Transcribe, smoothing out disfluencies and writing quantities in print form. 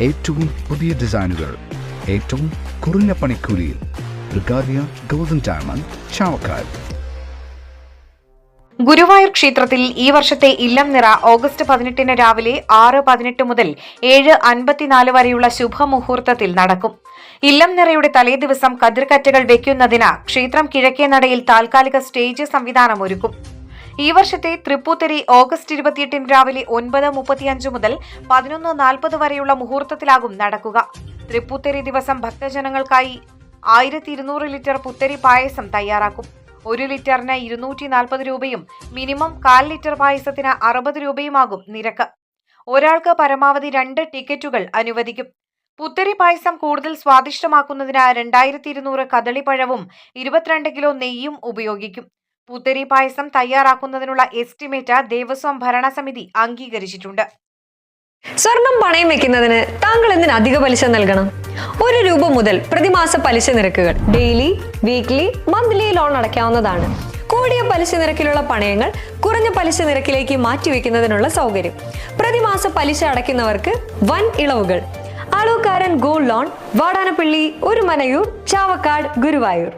ഏറ്റവും പുതിയ ഡിസൈനുകൾ ഏറ്റവും കുറഞ്ഞ പണിക്കൂലിയിൽ ബ്രിഗാദിയ ഗോൾഡൻ ഡയമണ്ട് ചാവക്കാട്. ഗുരുവായൂർ ക്ഷേത്രത്തിൽ ഈ വർഷത്തെ ഇല്ലം നിറ ഓഗസ്റ്റ് 18 രാവിലെ 6:18 മുതൽ 7:54 വരെയുള്ള ശുഭമുഹൂർത്തത്തിൽ നടക്കും. ഇല്ലം നിറയുടെ തലേദിവസം കതിർക്കറ്റകൾ വെക്കുന്നതിന് ക്ഷേത്രം കിഴക്കേ നടയിൽ താൽക്കാലിക സ്റ്റേജ് സംവിധാനം ഒരുക്കും. ഈ വർഷത്തെ തൃപ്പൂത്തരി ഓഗസ്റ്റ് 28 രാവിലെ 9:35 മുതൽ 11:40 വരെയുള്ള മുഹൂർത്തത്തിലാകും നടക്കുക. തൃപ്പൂത്തരി ദിവസം ഭക്തജനങ്ങൾക്കായി 1200 ലിറ്റർ പുത്തരി പായസം തയ്യാറാക്കും. 1 ലിറ്ററിന് 240 രൂപയും മിനിമം 1/4 ലിറ്റർ പായസത്തിന് 60 രൂപയുമാകും നിരക്ക്. ഒരാൾക്ക് പരമാവധി 2 ടിക്കറ്റുകൾ അനുവദിക്കും. പുത്തരി പായസം കൂടുതൽ സ്വാദിഷ്ടമാക്കുന്നതിന് 2200 കദളിപ്പഴവും 22 കിലോ നെയ്യും ഉപയോഗിക്കും. പുത്തരി പായസം തയ്യാറാക്കുന്നതിനുള്ള എസ്റ്റിമേറ്റ് ദേവസ്വം ഭരണസമിതി അംഗീകരിച്ചിട്ടുണ്ട്. സ്വർണം പണയം വെക്കുന്നതിന് താങ്കൾ എന്തിന് അധിക പലിശ നൽകണം? 1 രൂപ മുതൽ പ്രതിമാസ പലിശ നിരക്കുകൾ ഡെയിലി, വീക്ക്ലി, മന്ത്ലി ലോൺ അടയ്ക്കാവുന്നതാണ്. കൂടിയ പലിശ നിരക്കിലുള്ള പണയങ്ങൾ കുറഞ്ഞ പലിശ നിരക്കിലേക്ക് മാറ്റിവെക്കുന്നതിനുള്ള സൗകര്യം. പ്രതിമാസ പലിശ അടയ്ക്കുന്നവർക്ക് വൻ ഇളവുകൾ. അളവുകാരൻ ഗോൾഡ് ലോൺ, വാടാനപ്പള്ളി, ഒരുമനയൂർ, ചാവക്കാട്, ഗുരുവായൂർ.